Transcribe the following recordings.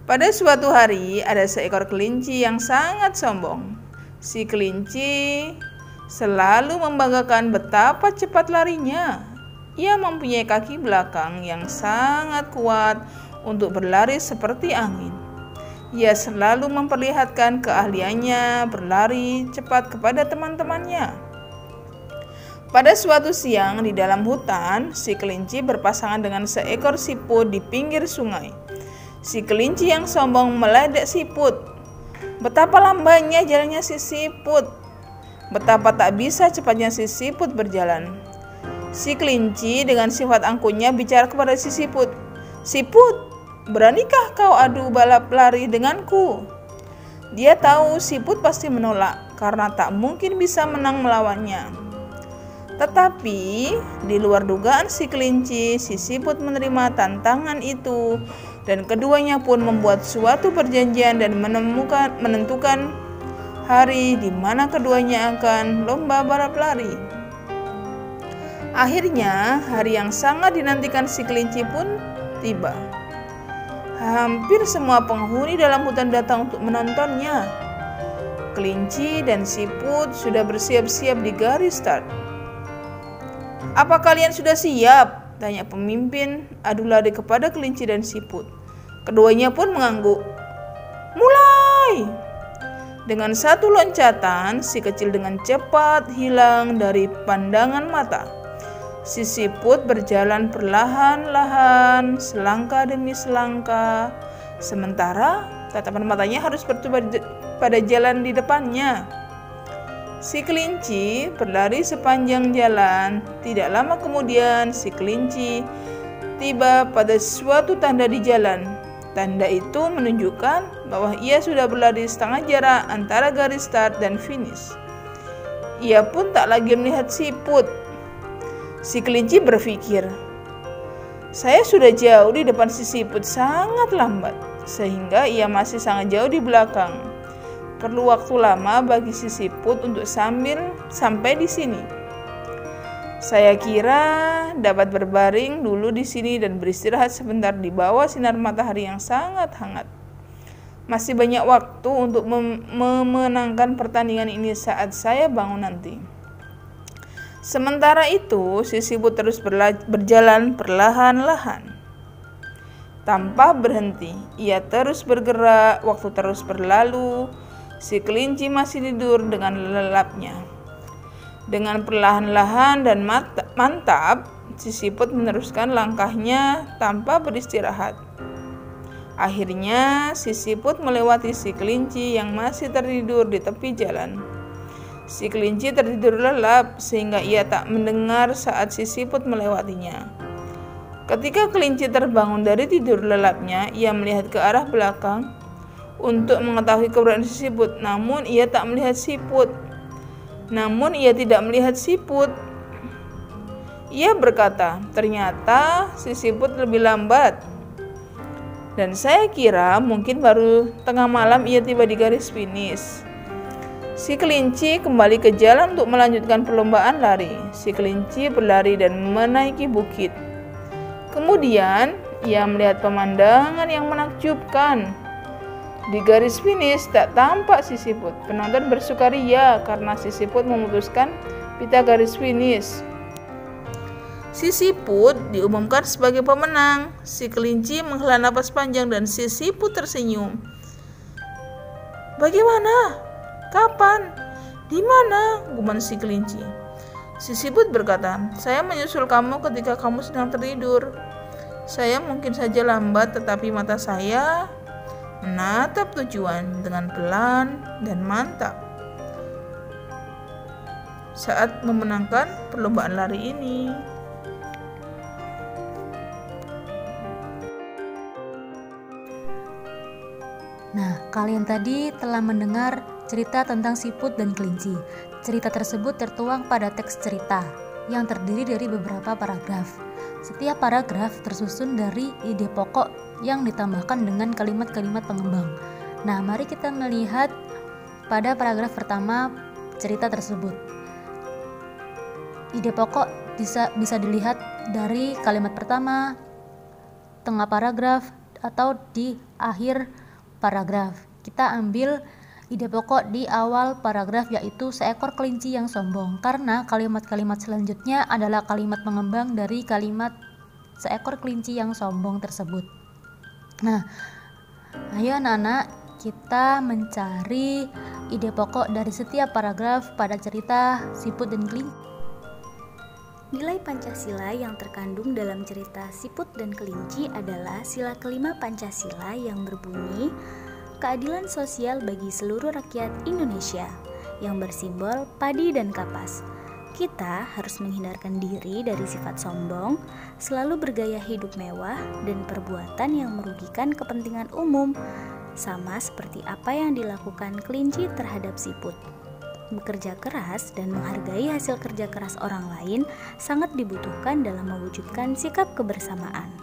Pada suatu hari, ada seekor kelinci yang sangat sombong. Si kelinci selalu membanggakan betapa cepat larinya. Ia mempunyai kaki belakang yang sangat kuat untuk berlari seperti angin. Ia selalu memperlihatkan keahliannya berlari cepat kepada teman-temannya. Pada suatu siang di dalam hutan, si kelinci berpasangan dengan seekor siput di pinggir sungai. Si kelinci yang sombong meledek siput. Betapa lambannya jalannya si siput. Betapa tak bisa cepatnya si siput berjalan. Si kelinci dengan sifat angkuhnya bicara kepada si siput. "Siput, beranikah kau adu balap lari denganku?" Dia tahu siput pasti menolak karena tak mungkin bisa menang melawannya. Tetapi di luar dugaan si kelinci, si siput menerima tantangan itu. Dan keduanya pun membuat suatu perjanjian dan menentukan hari di mana keduanya akan lomba balap lari. Akhirnya, hari yang sangat dinantikan si kelinci pun tiba. Hampir semua penghuni dalam hutan datang untuk menontonnya. Kelinci dan siput sudah bersiap-siap di garis start. "Apa kalian sudah siap?" tanya pemimpin adu lari kepada kelinci dan siput. Keduanya pun mengangguk. "Mulai!" Dengan satu loncatan, si kecil dengan cepat hilang dari pandangan mata. Si siput berjalan perlahan-lahan, selangkah demi selangkah. Sementara tatapan matanya harus bertuju pada jalan di depannya. Si kelinci berlari sepanjang jalan. Tidak lama kemudian, si kelinci tiba pada suatu tanda di jalan. Tanda itu menunjukkan bahwa ia sudah berlari setengah jarak antara garis start dan finish. Ia pun tak lagi melihat siput. Si kelinci berpikir, "Saya sudah jauh di depan si siput sangat lambat, sehingga ia masih sangat jauh di belakang. Perlu waktu lama bagi si siput untuk sampai di sini. Saya kira dapat berbaring dulu di sini dan beristirahat sebentar di bawah sinar matahari yang sangat hangat. Masih banyak waktu untuk memenangkan pertandingan ini saat saya bangun nanti." Sementara itu, si siput terus berjalan perlahan-lahan. Tanpa berhenti, ia terus bergerak, waktu terus berlalu. Si kelinci masih tidur dengan lelapnya. Dengan perlahan-lahan dan mantap, si siput meneruskan langkahnya tanpa beristirahat. Akhirnya, si siput melewati si kelinci yang masih tertidur di tepi jalan. Si kelinci tertidur lelap sehingga ia tak mendengar saat si siput melewatinya. Ketika kelinci terbangun dari tidur lelapnya, ia melihat ke arah belakang untuk mengetahui keberadaan si siput, namun ia tidak melihat siput. Ia berkata, "Ternyata si siput lebih lambat. Dan saya kira mungkin baru tengah malam ia tiba di garis finish." Si kelinci kembali ke jalan untuk melanjutkan perlombaan lari. Si kelinci berlari dan menaiki bukit. Kemudian ia melihat pemandangan yang menakjubkan. Di garis finish tak tampak si siput. Penonton bersukaria karena si siput memutuskan pita garis finish. Si siput diumumkan sebagai pemenang. Si kelinci menghela napas panjang dan si siput tersenyum. "Bagaimana? Kapan? Di mana?" gumam si kelinci. Si siput berkata, "Saya menyusul kamu ketika kamu sedang tertidur. Saya mungkin saja lambat, tetapi mata saya menatap tujuan dengan pelan dan mantap saat memenangkan perlombaan lari ini." Nah, kalian tadi telah mendengar cerita tentang siput dan kelinci. Cerita tersebut tertuang pada teks cerita yang terdiri dari beberapa paragraf. Setiap paragraf tersusun dari ide pokok yang ditambahkan dengan kalimat-kalimat pengembang. Nah, mari kita melihat pada paragraf pertama cerita tersebut. Ide pokok bisa dilihat dari kalimat pertama, tengah paragraf, atau di akhir paragraf. Kita ambil ide pokok di awal paragraf, yaitu seekor kelinci yang sombong, karena kalimat-kalimat selanjutnya adalah kalimat pengembang dari kalimat seekor kelinci yang sombong tersebut. Nah, ayo anak-anak, kita mencari ide pokok dari setiap paragraf pada cerita siput dan kelinci. Nilai Pancasila yang terkandung dalam cerita Siput dan Kelinci adalah sila kelima Pancasila yang berbunyi keadilan sosial bagi seluruh rakyat Indonesia yang bersimbol padi dan kapas. Kita harus menghindarkan diri dari sifat sombong, selalu bergaya hidup mewah, dan perbuatan yang merugikan kepentingan umum, sama seperti apa yang dilakukan kelinci terhadap siput. Bekerja keras dan menghargai hasil kerja keras orang lain sangat dibutuhkan dalam mewujudkan sikap kebersamaan.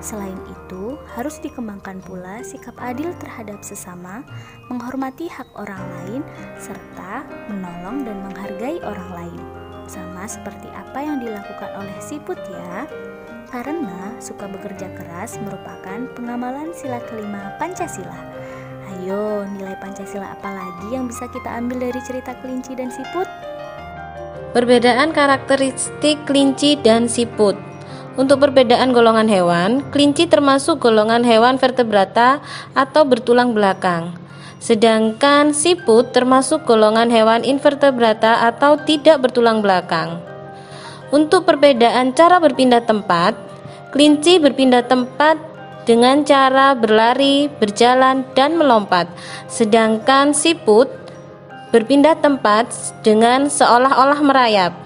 Selain itu, harus dikembangkan pula sikap adil terhadap sesama, menghormati hak orang lain, serta menolong dan menghargai orang lain. Sama seperti apa yang dilakukan oleh siput ya. Karena suka bekerja keras merupakan pengamalan sila kelima Pancasila. Ayo, nilai Pancasila apa lagi yang bisa kita ambil dari cerita kelinci dan siput? Perbedaan karakteristik kelinci dan siput. Untuk perbedaan golongan hewan, kelinci termasuk golongan hewan vertebrata atau bertulang belakang. Sedangkan siput termasuk golongan hewan invertebrata atau tidak bertulang belakang. Untuk perbedaan cara berpindah tempat, kelinci berpindah tempat dengan cara berlari, berjalan, dan melompat. Sedangkan siput berpindah tempat dengan seolah-olah merayap.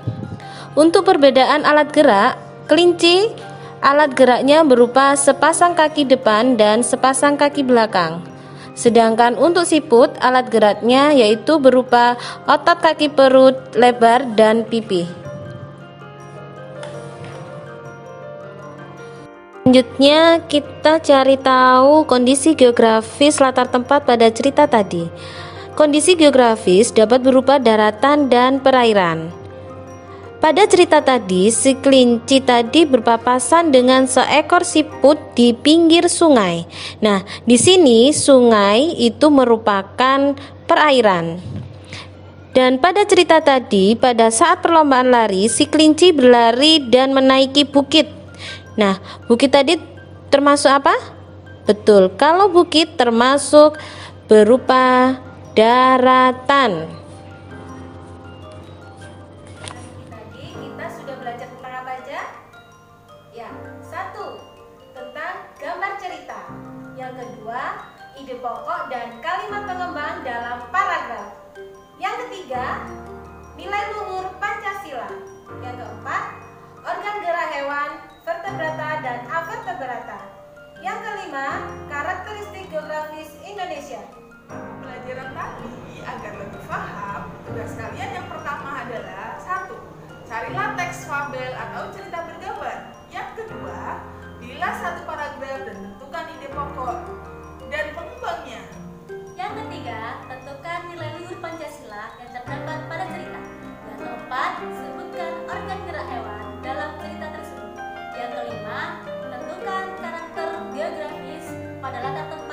Untuk perbedaan alat gerak, kelinci alat geraknya berupa sepasang kaki depan dan sepasang kaki belakang. Sedangkan untuk siput alat geraknya yaitu berupa otot kaki perut lebar dan pipi. Selanjutnya kita cari tahu kondisi geografis latar tempat pada cerita tadi. Kondisi geografis dapat berupa daratan dan perairan. Pada cerita tadi, si kelinci tadi berpapasan dengan seekor siput di pinggir sungai. Nah, di sini sungai itu merupakan perairan. Dan pada cerita tadi, pada saat perlombaan lari, si kelinci berlari dan menaiki bukit. Nah, bukit tadi termasuk apa? Betul, kalau bukit termasuk berupa daratan. Tadi kita sudah belajar tentang apa aja? Ya, 1. Tentang gambar cerita. Yang kedua, ide pokok dan kalimat pengembang dalam paragraf. Yang ketiga, nilai luhur Pancasila. Yang keempat, organ gerak hewan vertebrata dan avertebrata. Yang kelima, karakteristik geografis Indonesia. Pelajaran tadi agar lebih paham, tugas kalian yang pertama adalah 1. Carilah teks fabel atau cerita bergambar. Yang kedua, bilas satu paragraf dan tentukan ide pokok dan pengembangnya. Yang ketiga, tentukan nilai luhur Pancasila yang terdapat pada cerita. Yang keempat, sebutkan organ gerak hewan dalam cerita tersebut. Yang kelima, tentukan karakter geografis pada latar tempat